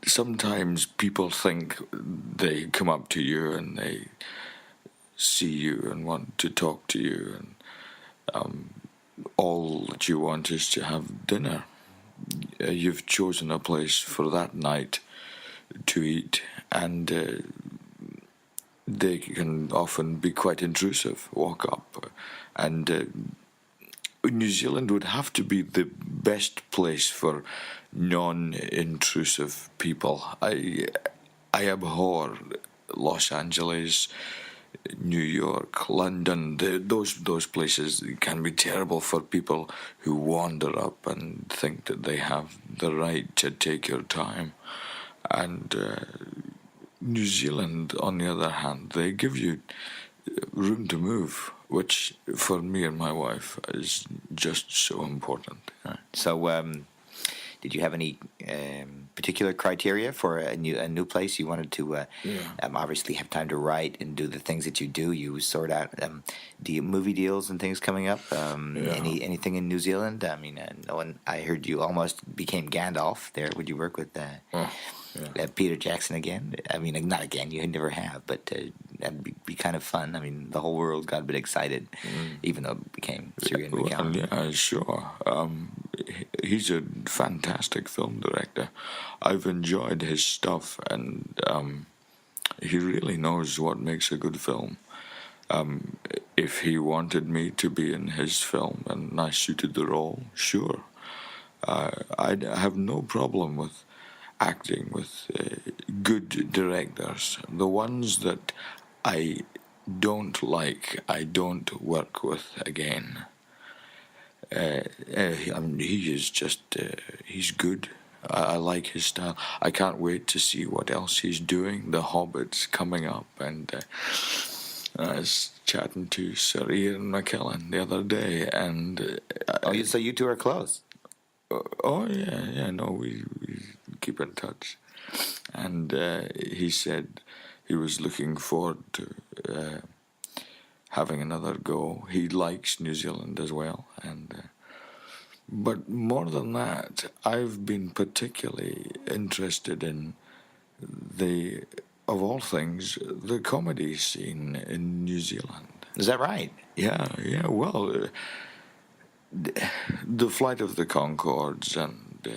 sometimes people think they come up to you and they see you and want to talk to you, and all that you want is to have dinner. You've chosen a place for that night to eat, and they can often be quite intrusive, walk up, and New Zealand would have to be the best place for non-intrusive people. I abhor Los Angeles, New York, London. Those places can be terrible for people who wander up and think that they have the right to take your time. And New Zealand, on the other hand, they give you room to move, which for me and my wife is just so important. So, did you have any particular criteria for a new place you wanted to obviously have time to write and do the things that you do? You sort out movie deals and things coming up. Anything in New Zealand? I mean, I heard you almost became Gandalf there. Would you work with Peter Jackson again? I mean, not again. You never have, but that'd be kind of fun. I mean, the whole world got a bit excited, even though it became Sir Ian McKinney. Yeah, sure. He's a fantastic film director. I've enjoyed his stuff, and he really knows what makes a good film. If he wanted me to be in his film and I suited the role, sure. I'd have no problem with acting with good directors. The ones that I don't like, I don't work with again. He is just, he's good. I like his style. I can't wait to see what else he's doing. The Hobbit's coming up, and I was chatting to Sir Ian McKinney the other day, and... so you two are close? No, we keep in touch. And he said he was looking forward to having another go. He likes New Zealand as well, but more than that, I've been particularly interested in of all things, the comedy scene in New Zealand. Is that right? Yeah. Well, the Flight of the Conchords and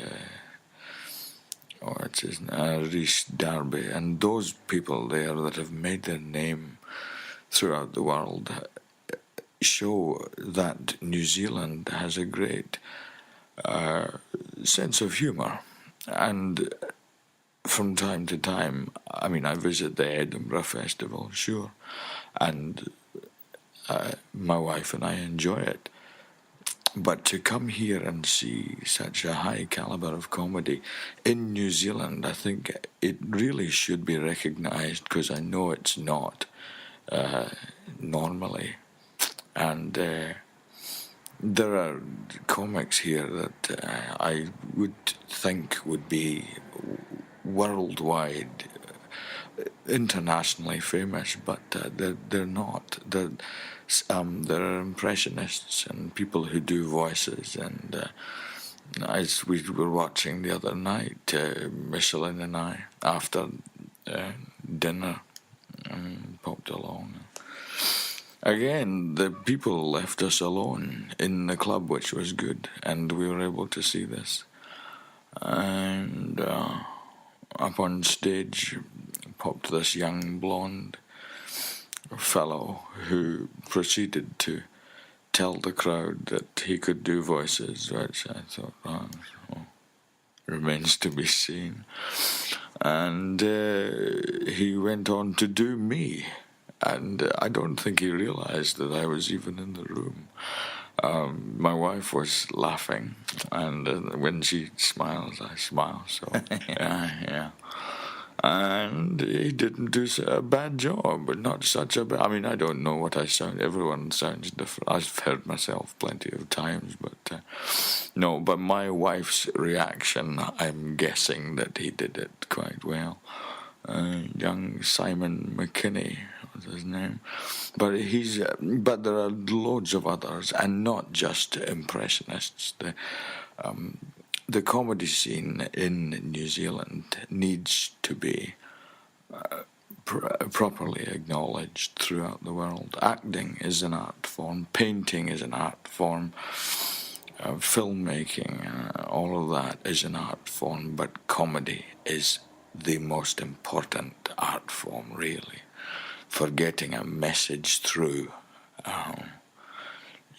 Rhys Darby, and those people there that have made their name throughout the world show that New Zealand has a great sense of humour. And from time to time, I mean, I visit the Edinburgh Festival, sure, and my wife and I enjoy it. But to come here and see such a high calibre of comedy in New Zealand, I think it really should be recognised, because I know it's not normally. And there are comics here that I would think would be worldwide, internationally famous, but they're not. There are impressionists and people who do voices, and as we were watching the other night, Micheline and I, after dinner, popped along. Again, the people left us alone in the club, which was good, and we were able to see this. And up on stage popped this young blonde fellow who proceeded to tell the crowd that he could do voices, which I thought, remains to be seen. And he went on to do me, and I don't think he realised that I was even in the room. My wife was laughing, and when she smiles, I smile, so yeah. And he didn't do a bad job, but not such a bad... I mean, I don't know what I sound. Everyone sounds different. I've heard myself plenty of times, but... no, but my wife's reaction, I'm guessing that he did it quite well. Young Simon McKinney was his name. But but there are loads of others, and not just impressionists. the comedy scene in New Zealand needs to be properly acknowledged throughout the world. Acting is an art form, painting is an art form, filmmaking, all of that is an art form, but comedy is the most important art form, really, for getting a message through.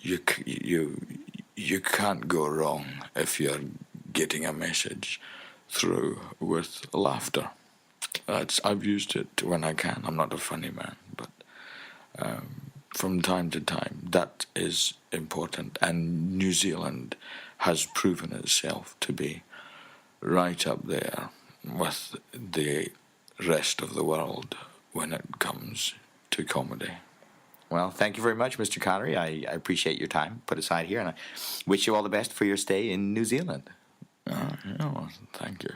You can't go wrong if you're getting a message through with laughter. I've used it when I can. I'm not a funny man, but from time to time, that is important. And New Zealand has proven itself to be right up there with the rest of the world when it comes to comedy. Well, thank you very much, Mr. Connery. I appreciate your time put aside here, and I wish you all the best for your stay in New Zealand. Yeah, well, thank you.